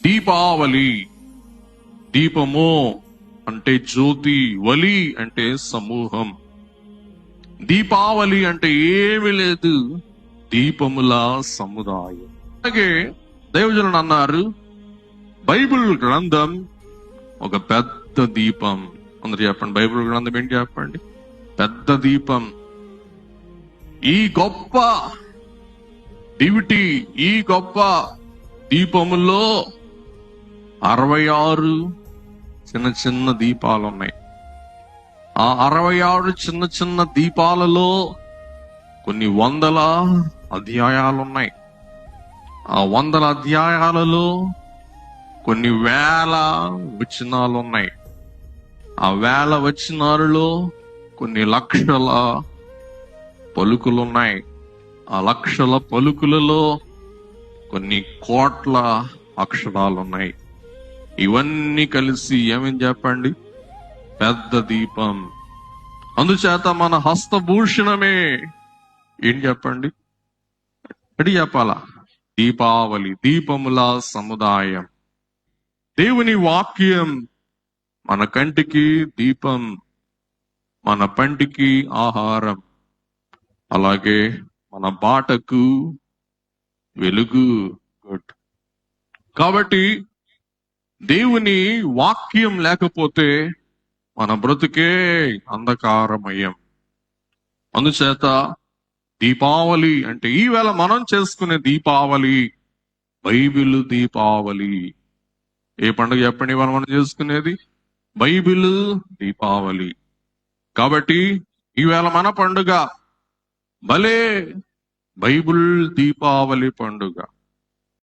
దీపావళి. దీపము అంటే జ్యోతి, వలి అంటే సమూహం. దీపావళి అంటే ఏమీ లేదు, దీపముల సముదాయం. అలాగే దైవజనులు అన్నారు, బైబిల్ గ్రంథం ఒక పెద్ద దీపం. అందరు చెప్పండి, బైబిల్ గ్రంథం ఏంటి చెప్పండి? పెద్ద దీపం. ఈ గొప్ప దివిటి, ఈ గొప్ప దీపములో 66 చిన్న చిన్న దీపాలు ఉన్నాయి. ఆ 66 చిన్న చిన్న దీపాలలో కొన్ని వందల అధ్యాయాలు ఉన్నాయి. ఆ 100 అధ్యాయాలలో కొన్ని వేల వచనాలు ఉన్నాయి. ఆ వేల వచనాలలో కొన్ని లక్షల పలుకులున్నాయి. ఆ లక్షల పలుకులలో కొన్ని కోట్ల అక్షరాలున్నాయి. ఇవన్నీ కలిసి ఏమని చెప్పండి? పెద్ద దీపం. అందుచేత మన హస్తభూషణమే ఏం చెప్పండి? ఎడి చెప్పాలా? దీపావళి, దీపముల సముదాయం. దేవుని వాక్యం మన కంటికి దీపం, మన పంటికి ఆహారం, అలాగే మన బాటకు వెలుగు. గుడ్. కాబట్టి దేవుని వాక్యం లేకపోతే మన బ్రతుకే అంధకారమయం. అందుచేత దీపావళి అంటే ఈవేళ మనం చేసుకునే దీపావళి బైబిల్ దీపావళి. ఏ పండుగ చెప్పండి మనం చేసుకునేది? బైబిల్ దీపావళి. కాబట్టి ఈవేళ మన పండుగ భలే బైబిల్ దీపావళి పండుగ.